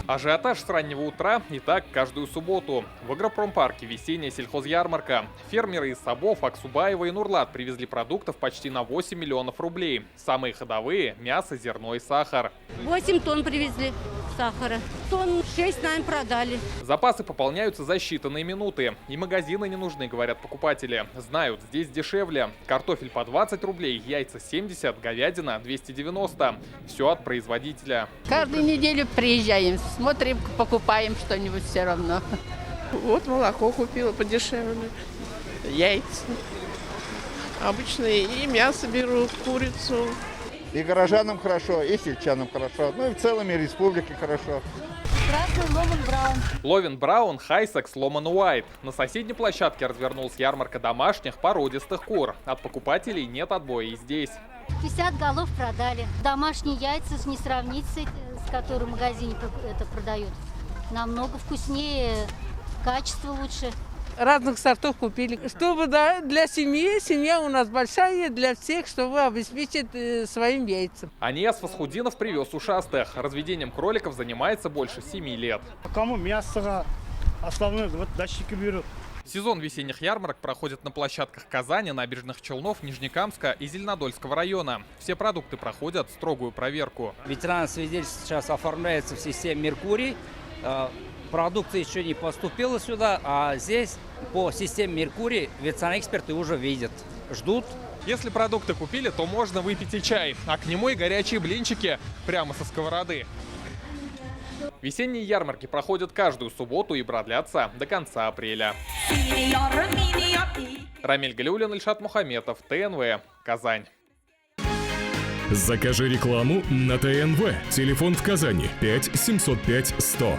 Ажиотаж с раннего утра и так каждую субботу. В агропромпарке весенняя сельхозярмарка. Фермеры из Сабов, Аксубаева и Нурлат привезли продуктов почти на 8 миллионов рублей. Самые ходовые – мясо, зерно и сахар. 8 тонн привезли сахара. Тонн 6, наверное, продали. Запасы пополняются за считанные минуты. И магазины не нужны, говорят покупатели. Знают, здесь дешевле. Картофель по 20 рублей, яйца 70, говядина 290. Все от производителя. Каждую неделю приезжаем, смотрим, покупаем что-нибудь все равно. Вот молоко купила подешевле, яйца. Обычно и мясо беру, курицу. И горожанам хорошо, и сельчанам хорошо. Ну и в целом и республике хорошо. Красный Ломан Браун. Ловен Браун, Хайсекс, Ломан Уайт. На соседней площадке развернулась ярмарка домашних породистых кур. От покупателей нет отбоя и здесь. 50 голов продали. Домашние яйца не сравнить с которым в магазине это продают. Намного вкуснее, качество лучше. Разных сортов купили. Чтобы для семьи, семья у нас большая, для всех, чтобы обеспечить своим яйцам. Аньяс Фасхудинов привез ушастых. Разведением кроликов занимается больше 7 лет. Кому мясо, основной вот датчики берут. Сезон весенних ярмарок проходит на площадках Казани, Набережных Челнов, Нижнекамска и Зеленодольского района. Все продукты проходят строгую проверку. Ветеранное свидетельство сейчас оформляется в системе «Меркурий». Продукция еще не поступила сюда, а здесь по системе «Меркурий» ветеринарные эксперты уже видят, ждут. Если продукты купили, то можно выпить и чай, а к нему и горячие блинчики прямо со сковороды. Весенние ярмарки проходят каждую субботу и продлятся до конца апреля. Рамиль Галиуллин, Ильшат Мухаметов, ТНВ, Казань. Закажи рекламу на ТНВ. Телефон в Казани 5 705 100.